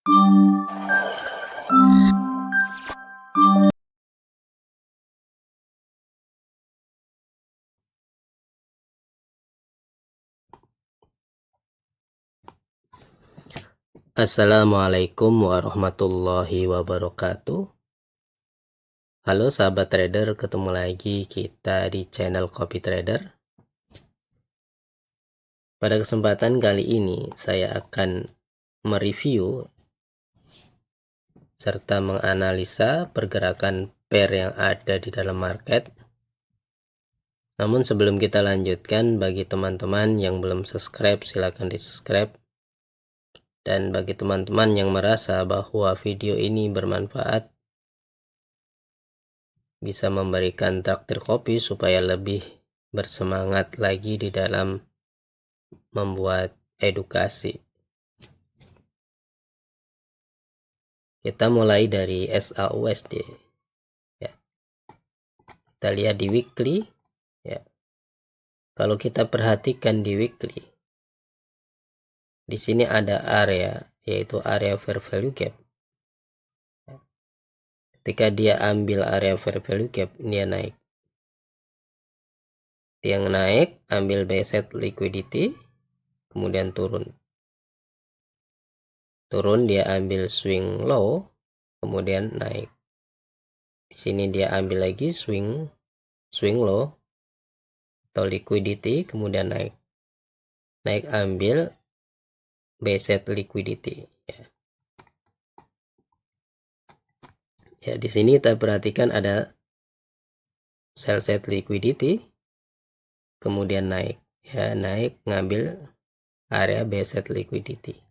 Assalamualaikum warahmatullahi wabarakatuh. Halo sahabat trader, ketemu lagi kita di channel Copy Trader. Pada kesempatan kali ini saya akan mereview serta menganalisa pergerakan pair yang ada di dalam market. Namun sebelum kita lanjutkan, bagi teman-teman yang belum subscribe silahkan di subscribe. Dan bagi teman-teman yang merasa bahwa video ini bermanfaat, bisa memberikan traktir kopi supaya lebih bersemangat lagi di dalam membuat edukasi. Kita mulai dari SAUSD ya. Kita lihat di weekly ya. Kalau kita perhatikan di weekly, di sini ada area, yaitu area fair value gap. Ketika dia ambil area fair value gap, dia naik. Dia naik, ambil buy set liquidity, kemudian turun. Turun, dia ambil swing low, kemudian naik. Di sini dia ambil lagi swing low atau liquidity, kemudian naik. Naik, ambil buy set liquidity ya. Ya, di sini kita perhatikan ada sell set liquidity, kemudian naik ya, naik ngambil area buy set liquidity.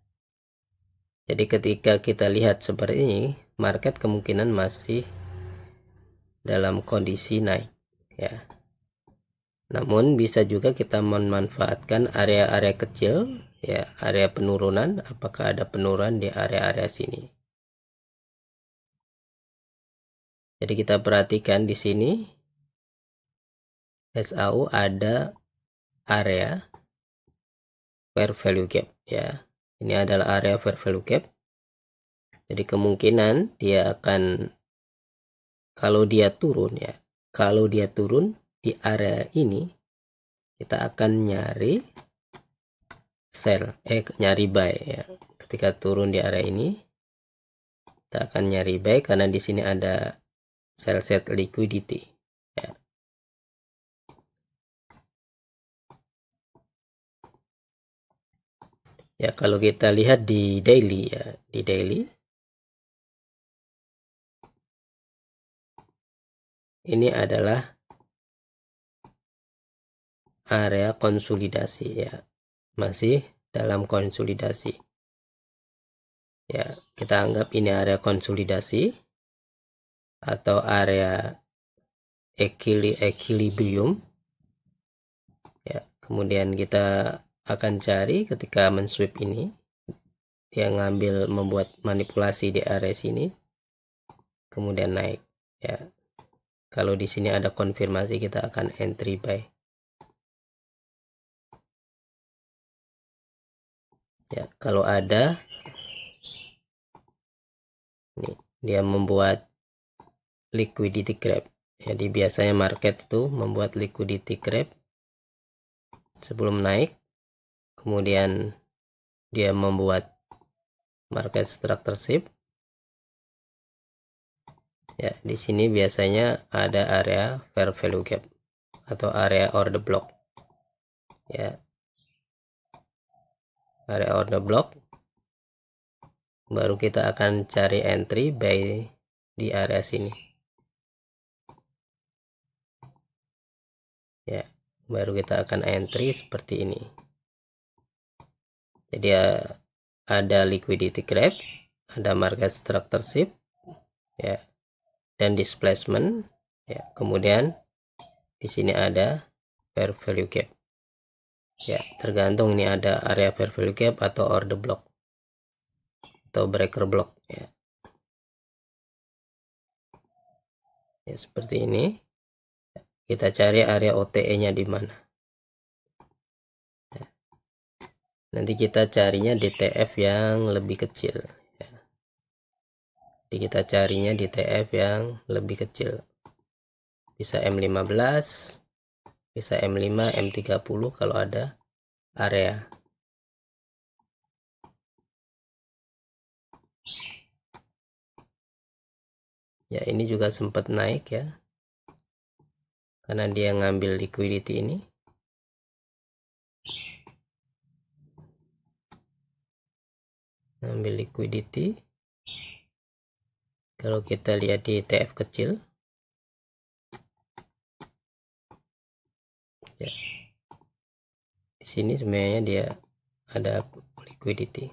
Jadi ketika kita lihat seperti ini, market kemungkinan masih dalam kondisi naik ya. Namun bisa juga kita memanfaatkan area-area kecil ya, area penurunan, apakah ada penurunan di area-area sini. Jadi kita perhatikan di sini SAU ada area fair value gap ya. Ini adalah area fair value gap. Jadi kemungkinan dia akan, kalau dia turun ya, kalau dia turun di area ini, kita akan nyari sell, nyari buy ya. Ketika turun di area ini, kita akan nyari buy karena di sini ada sell set liquidity ya. Ya, kalau kita lihat di daily ya, di daily ini adalah area konsolidasi ya, masih dalam konsolidasi ya. Kita anggap ini area konsolidasi atau area equilibrium ya. Kemudian kita akan cari ketika mensweep ini, dia ngambil membuat manipulasi di area sini, kemudian naik ya. Kalau di sini ada konfirmasi, kita akan entry buy ya. Kalau ada ini, dia membuat liquidity grab. Jadi biasanya market itu membuat liquidity grab sebelum naik, kemudian dia membuat market structure shift ya. Di sini biasanya ada area fair value gap atau area order block ya. Area order block, baru kita akan cari entry buy di area sini ya. Baru kita akan entry seperti ini. Jadi ada liquidity grab, ada market structure shift ya, dan displacement ya. Kemudian di sini ada fair value gap ya, tergantung ini ada area fair value gap atau order block atau breaker block ya. Ya, seperti ini. Kita cari area OTE nya di mana ya. Nanti kita carinya DTF yang lebih kecil ya. Jadi kita carinya di TF yang lebih kecil, bisa M15, bisa M5, M30 kalau ada area. Ya, ini juga sempat naik ya, karena dia ngambil liquidity ini. Ngambil liquidity. Kalau kita lihat di TF kecil, ya, di sini sebenarnya dia ada liquidity.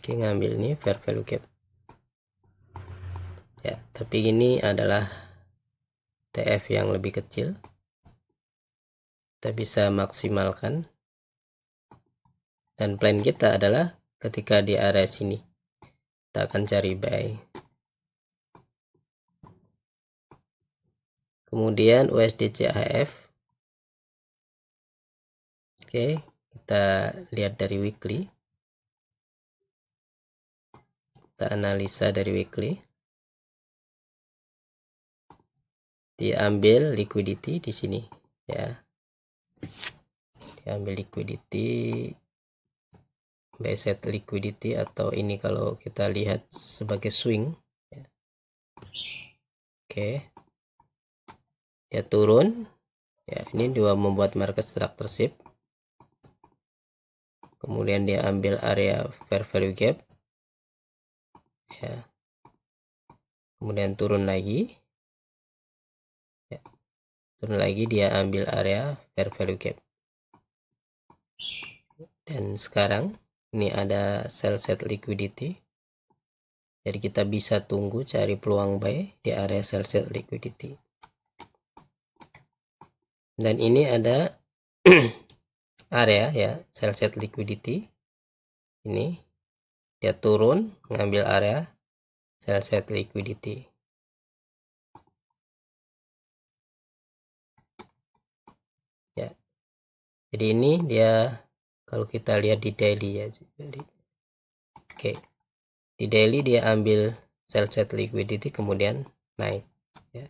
Oke, ngambil ini fair value gap. Ya, tapi ini adalah TF yang lebih kecil. Kita bisa maksimalkan. Dan plan kita adalah ketika di area sini, kita akan cari buy. Kemudian USD CHF. Oke, kita lihat dari weekly. Kita analisa dari weekly. Diambil liquidity di sini ya. Diambil liquidity, buy set liquidity, atau ini kalau kita lihat sebagai swing ya. Oke. Dia turun. Ya, ini dua membuat market structure. Kemudian dia ambil area fair value gap. Ya. Kemudian turun lagi. Ya. Turun lagi, dia ambil area fair value gap. Dan sekarang ini ada sell set liquidity. Jadi kita bisa tunggu cari peluang buy di area sell set liquidity. Dan ini ada area ya, sell set liquidity. Ini dia turun, ngambil area sell set liquidity. Ya. Jadi ini dia kalau kita lihat di daily ya. Jadi, oke. Di daily dia ambil sell set liquidity kemudian naik ya.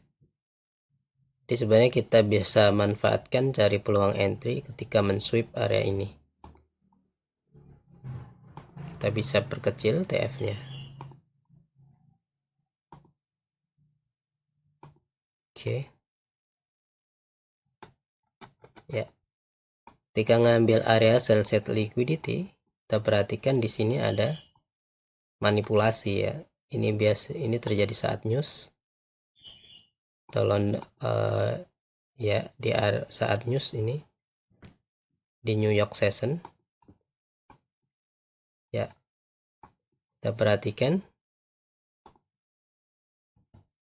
Jadi sebenarnya kita bisa manfaatkan cari peluang entry ketika mensweep area ini. Kita bisa perkecil TF-nya. Oke. Ya. Ketika ngambil area sell set liquidity, kita perhatikan di sini ada manipulasi ya. Ini terjadi saat news. Tolong ya di saat news ini di New York session. Ya. Kita perhatikan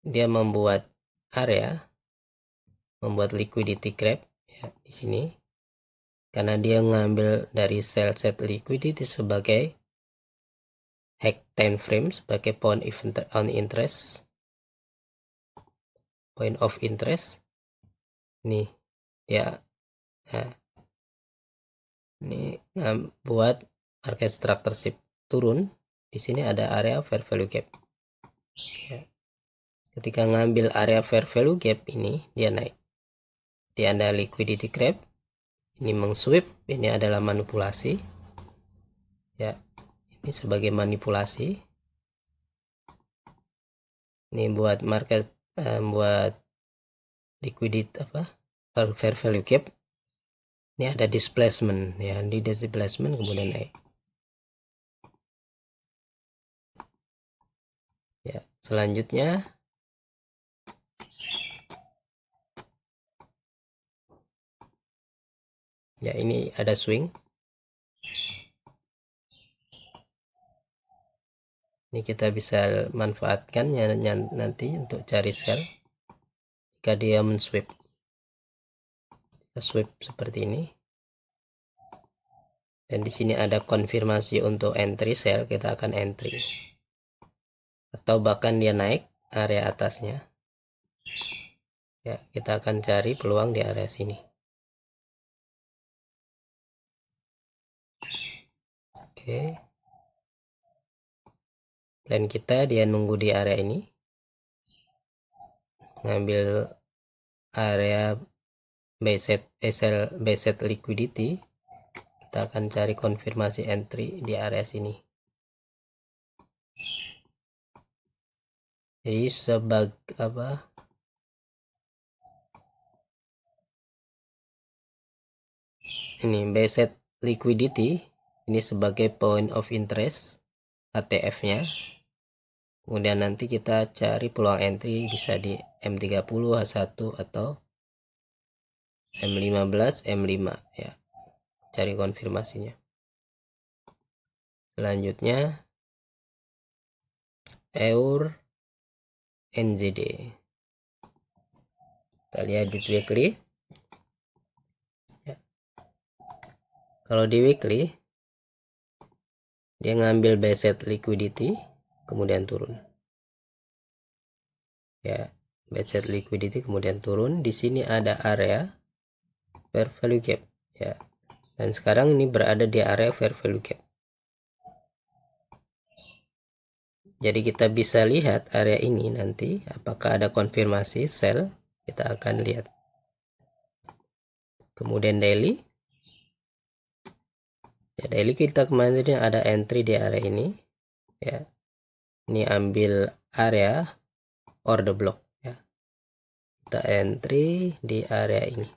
dia membuat area, membuat liquidity grab ya di sini. Karena dia ngambil dari sell set liquidity sebagai hack time frame, sebagai point of interest. Nih ya, nah, ini buat market structure turun. Di sini ada area fair value gap ya. Ketika ngambil area fair value gap ini, dia naik. Dia ada liquidity grab. Ini mengsweep, ini adalah manipulasi ya. Ini sebagai manipulasi. Ini buat market buat liquidity fair value gap. Ini ada displacement ya, di displacement kemudian naik ya. Selanjutnya ya, ini ada swing. Ini kita bisa manfaatkan ya nanti untuk cari sell jika dia mensweep. Kita sweep seperti ini. Dan di sini ada konfirmasi untuk entry sell, kita akan entry. Atau bahkan dia naik area atasnya. Ya, kita akan cari peluang di area sini. Oke, plan kita dia nunggu di area ini, ngambil area buy set liquidity. Kita akan cari konfirmasi entry di area sini. Jadi sebagai apa, ini buy set liquidity ini sebagai point of interest ATF nya. Kemudian nanti kita cari peluang entry bisa di M30, H1 atau M15, M5 ya. Cari konfirmasinya. Selanjutnya EUR NZD. Kita lihat di weekly. Ya. Kalau di weekly dia ngambil buy set liquidity kemudian turun. Ya, buy set liquidity kemudian turun. Di sini ada area fair value gap ya. Dan sekarang ini berada di area fair value gap. Jadi kita bisa lihat area ini nanti apakah ada konfirmasi sell, kita akan lihat. Kemudian daily. Ya, daily kita kemarin ada entry di area ini. Ya. Ini ambil area order block ya. Kita entry di area ini.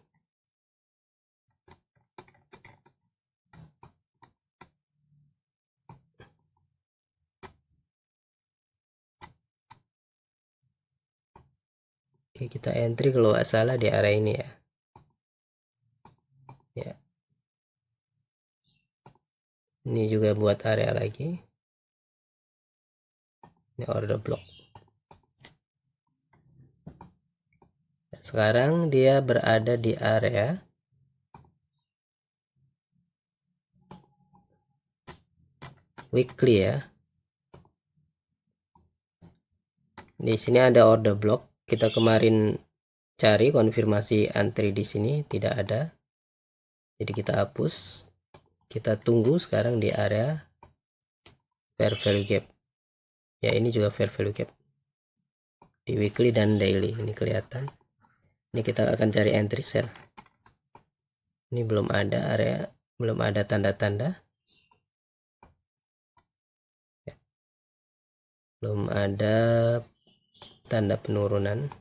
Oke, kita entry kalau nggak salah di area ini ya. Ya. Ini juga buat area lagi. Ini order block. Sekarang dia berada di area weekly ya. Di sini ada order block. Kita kemarin cari konfirmasi entry di sini tidak ada. Jadi kita hapus. Kita tunggu sekarang di area fair value gap. Ya, ini juga fair value gap. Di weekly dan daily ini kelihatan. Ini kita akan cari entry sell. Ini belum ada area, belum ada tanda-tanda. Ya. Belum ada tanda penurunan.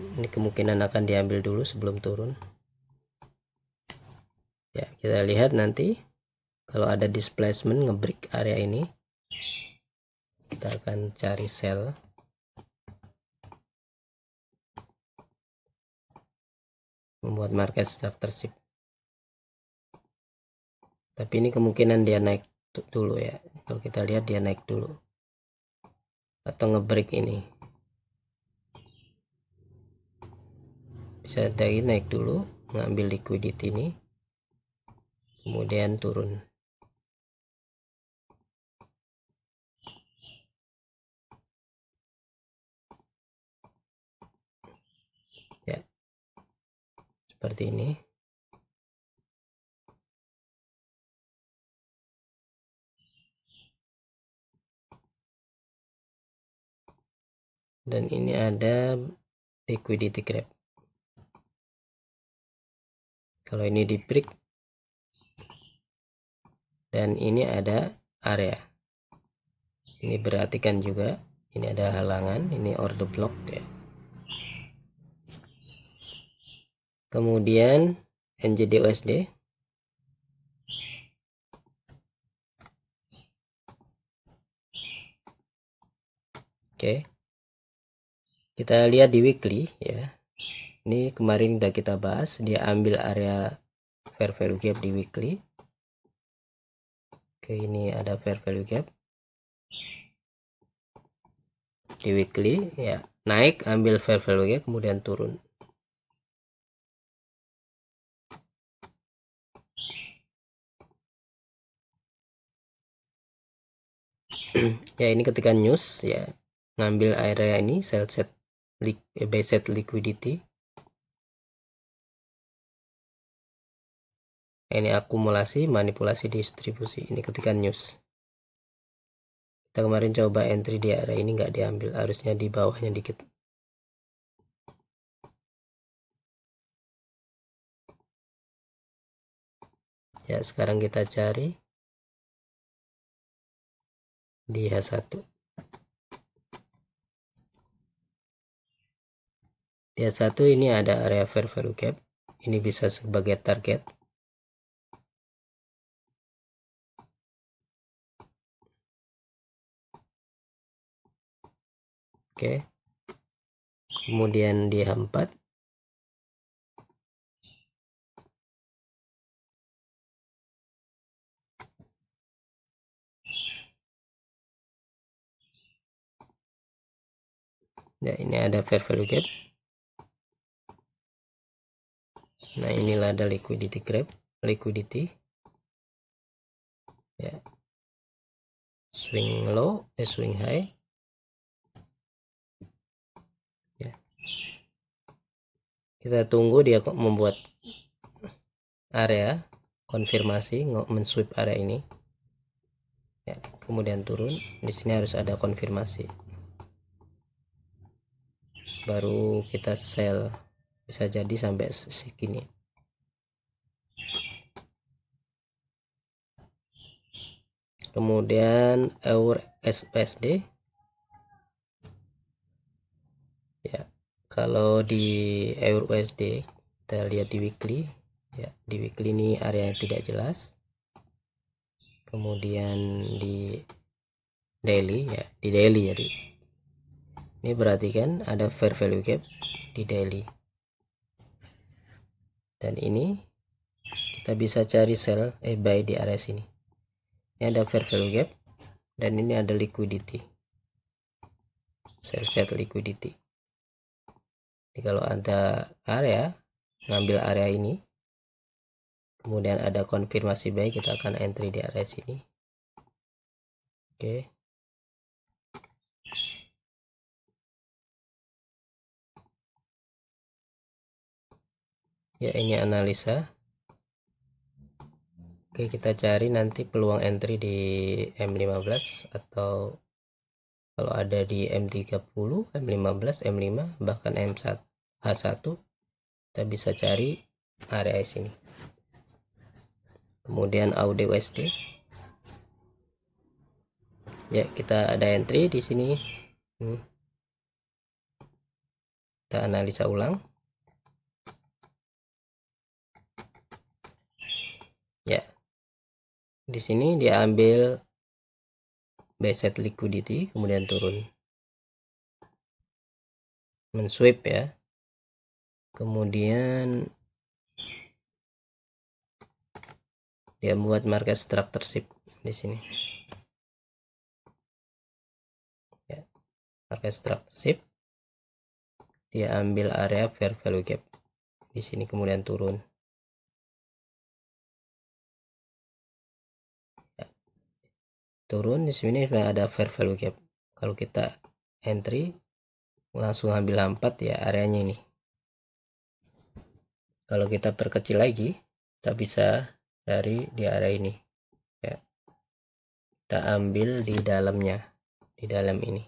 Ini kemungkinan akan diambil dulu sebelum turun. Ya, kita lihat nanti kalau ada displacement ngebreak area ini, kita akan cari sell. Membuat market structure shift. Tapi ini kemungkinan dia naik dulu ya. Kalau kita lihat dia naik dulu. Atau ngebreak ini. Bisa dari naik dulu, ngambil liquidity ini. Kemudian turun. Ya. Seperti ini. Dan ini ada liquidity grab. Kalau ini di break dan ini ada area. Ini perhatikan juga, ini ada halangan, ini order block ya. Kemudian NZD USD. Oke. Kita lihat di weekly ya. Ini kemarin udah kita bahas, dia ambil area fair value gap di weekly. Oke, ini ada fair value gap di weekly ya, naik ambil fair value gap kemudian turun. Ya, ini ketika news ya, ngambil area ini sell set buy set liquidity. Ini akumulasi, manipulasi, distribusi. Ini ketika news. Kita kemarin coba entry di area ini nggak diambil, harusnya di bawahnya dikit. Ya, sekarang kita cari di H1. Di H1 ini ada area fair value gap. Ini bisa sebagai target. Oke. Kemudian di H4 ya, ini ada fair value gap. Nah, inilah ada liquidity gap, ya, swing low, swing high, ya. Kita tunggu dia kok membuat area konfirmasi, men-sweep area ini, ya. Kemudian turun. Di sini harus ada konfirmasi, baru kita sell. Bisa jadi sampai segini. Kemudian EUR USD, ya, kalau di EUR USD kita lihat di weekly, ya, di weekly ini area yang tidak jelas. Kemudian di daily, ya, di daily, jadi ini perhatikan ada fair value gap di daily, dan ini kita bisa cari sell buy di area sini. Ini ada fair value gap, dan ini ada liquidity, sell set liquidity. Jadi kalau ada area, ngambil area ini, kemudian ada konfirmasi buy, kita akan entry di area sini. Oke. Ya, ini analisa. Oke, kita cari nanti peluang entry di M15, atau kalau ada di M30, M15, M5, bahkan M1, H1, kita bisa cari area sini. Kemudian AUD USD, ya, kita ada entry di sini. Kita analisa ulang, ya. Di sini dia ambil buy set liquidity, kemudian turun, men-sweep, ya. Kemudian dia buat market structure shift di sini, ya, market structure shift. Dia ambil area fair value gap di sini, kemudian turun, ya. Turun di sini ada fair value gap. Kalau kita entry langsung ambil 4, ya, areanya ini. Kalau kita perkecil lagi, kita bisa dari di area ini, ya. Kita ambil di dalamnya, di dalam ini.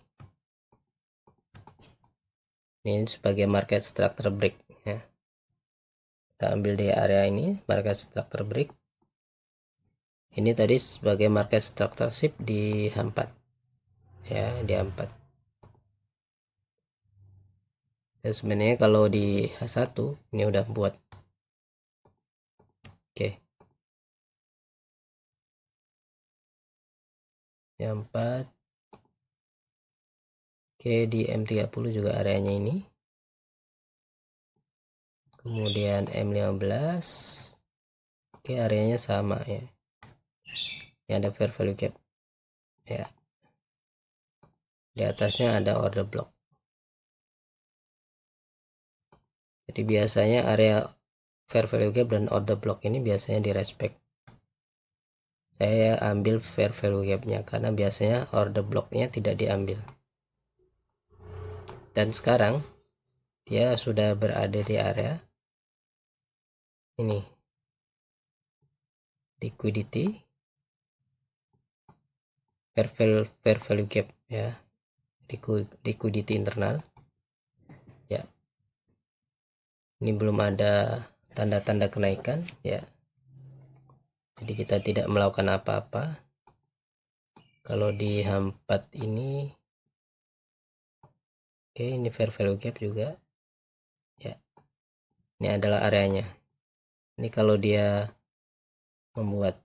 Ini sebagai market structure break, ya. Kita ambil di area ini, market structure break. Ini tadi sebagai market structure shift di H4, ya, di H4. Dan sebenarnya kalau di H1 ini udah buat. Oke. Yang 4. Oke, di M30 juga areanya ini. Kemudian M15. Oke, areanya sama, ya. Ini ada fair value gap, ya. Di atasnya ada order block. Jadi biasanya area fair value gap dan order block ini biasanya di respect. Saya ambil fair value gapnya karena biasanya order blocknya tidak diambil. Dan sekarang dia sudah berada di area ini, liquidity, fair value gap ya, liquidity internal ya. Ini belum ada tanda-tanda kenaikan ya, jadi kita tidak melakukan apa-apa. Kalau di H4 ini oke, ini fair value gap juga ya, ini adalah areanya. Ini kalau dia membuat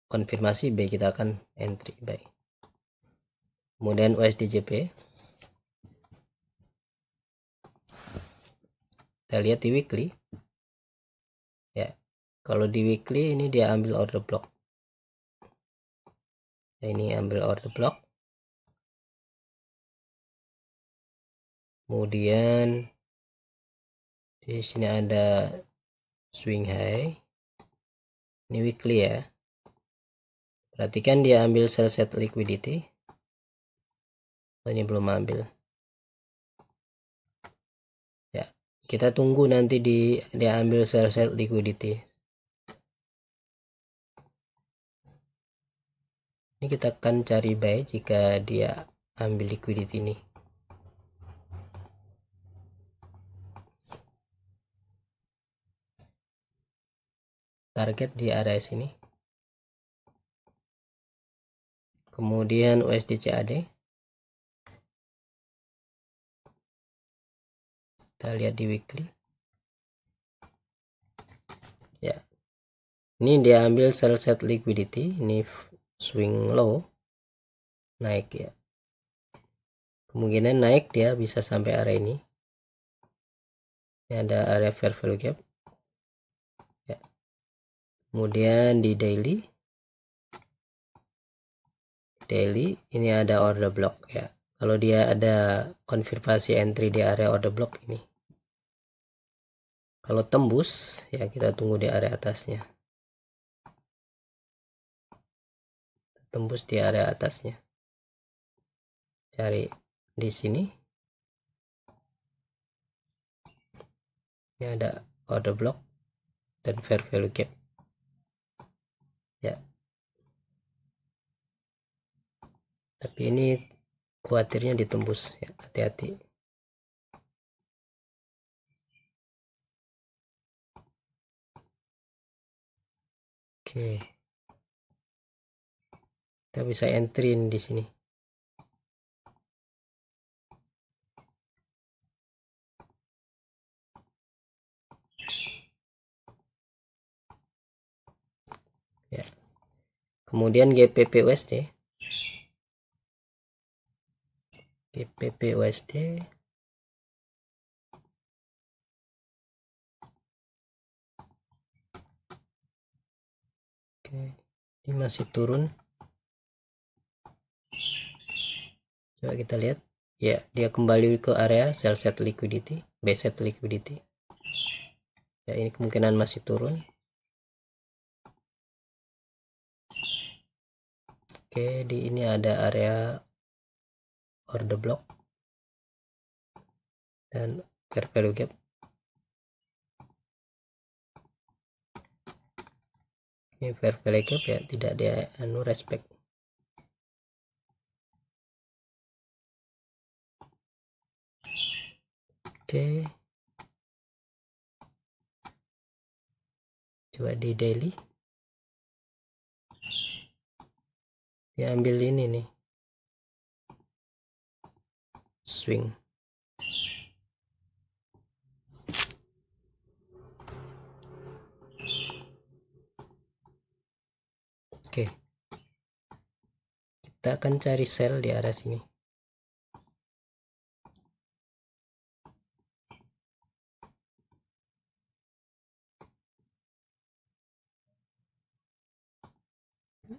konfirmasi buy, kita akan entry buy. Kemudian USDJP, kita lihat di weekly ya. Kalau di weekly ini dia ambil order block ya, ini ambil order block. Kemudian di sini ada swing high, ini weekly ya. Perhatikan dia ambil sell set liquidity. Oh, ini belum ambil ya, kita tunggu nanti dia ambil sell set liquidity. Ini kita akan cari buy jika dia ambil liquidity ini. Target di area sini. Kemudian USD CAD, kita lihat di weekly ya. Ini dia ambil sell set liquidity, ini swing low naik ya. Kemungkinan naik dia bisa sampai area ini. Ini ada area fair value gap ya. Kemudian di daily ini ada order block ya. Kalau dia ada konfirmasi entry di area order block ini, kalau tembus ya kita tunggu di area atasnya, tembus di area atasnya, cari di sini. Ini ada order block dan fair value gap ya. Tapi ini khawatirnya ditembus ya, hati-hati. Oke, kita bisa entry di sini. Ya. Kemudian GPP USD, oke, ini masih turun. Coba kita lihat ya, dia kembali ke area sell set liquidity, buy set liquidity ya. Ini kemungkinan masih turun. Oke, di ini ada area order block dan fair value gap. Ini fair value gap ya, tidak dia respect. Oke, coba di daily dia ambil ini nih, swing. Oke, kita akan cari sell di arah sini.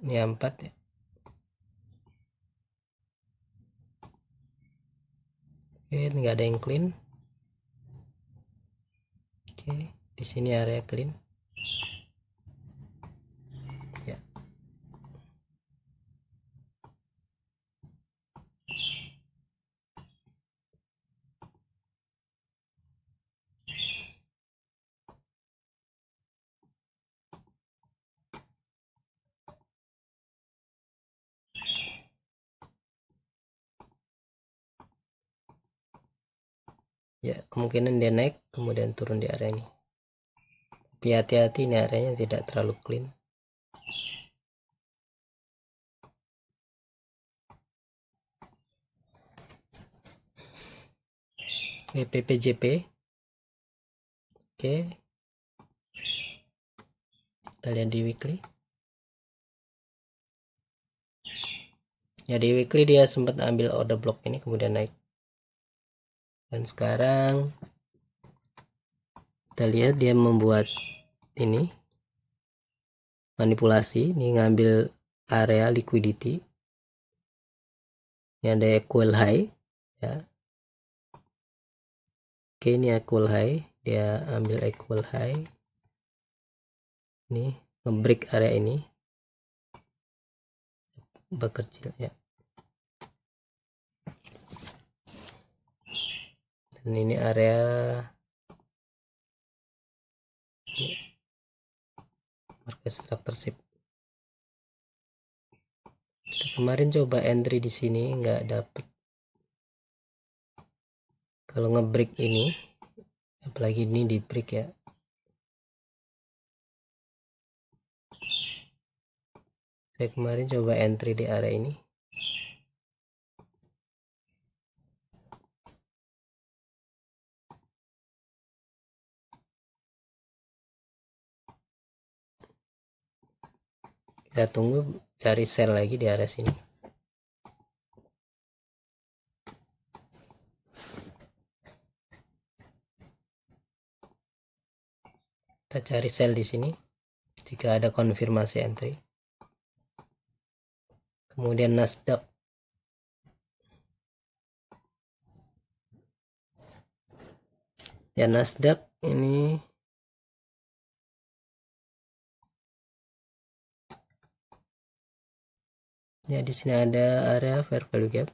Ini 4 ya. Oke, nggak ada yang clean. Oke, di sini area clean ya. Ya, kemungkinan dia naik kemudian turun di area ini. Tapi hati-hati, ini areanya tidak terlalu clean. PPJP. Oke, kita lihat di weekly. Ya, di weekly dia sempat ambil order block ini kemudian naik. Dan sekarang kita lihat dia membuat ini manipulasi, ini ngambil area liquidity. Ini ada equal high ya. Oke, ini equal high, dia ambil equal high. Ini nge-break area ini berkecil ya. Dan ini area market structure. Kita kemarin coba entry di sini nggak dapet. Kalau nge-break ini, apalagi ini di break ya. Saya kemarin coba entry di area ini. Kita tunggu cari sell lagi di area sini. Kita cari sell di sini jika ada konfirmasi entry. Kemudian Nasdaq. Ya, Nasdaq ini ya, di sini ada area fair value gap.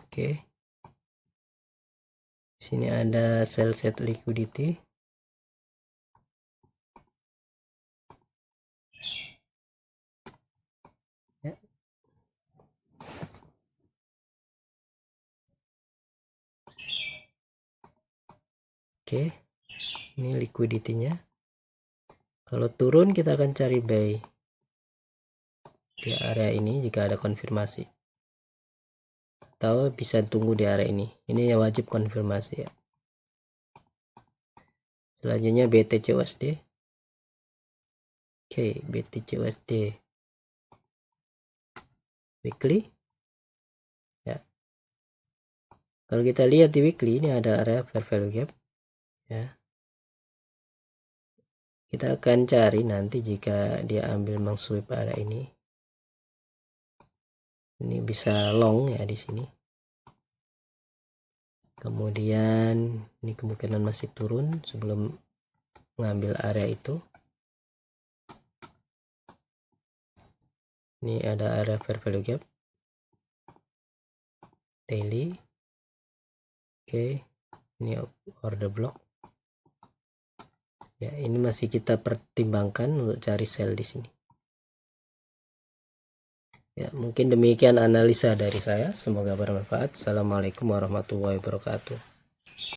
Oke. Di sini ada sell set liquidity. Ya. Oke. Ini liquidity-nya. Kalau turun kita akan cari buy di area ini jika ada konfirmasi. Atau bisa tunggu di area ini. Ini ya wajib konfirmasi ya. Selanjutnya BTC USD. Oke, BTC USD weekly ya. Kalau kita lihat di weekly ini ada area fair value gap ya. Kita akan cari nanti jika dia ambil mengsweep area ini. Ini bisa long ya di sini. Kemudian ini kemungkinan masih turun sebelum mengambil area itu. Ini ada area fair value gap daily. Oke, ini order block ya. Ini masih kita pertimbangkan untuk cari sell di sini ya. Mungkin demikian analisa dari saya, semoga bermanfaat. Assalamualaikum warahmatullahi wabarakatuh.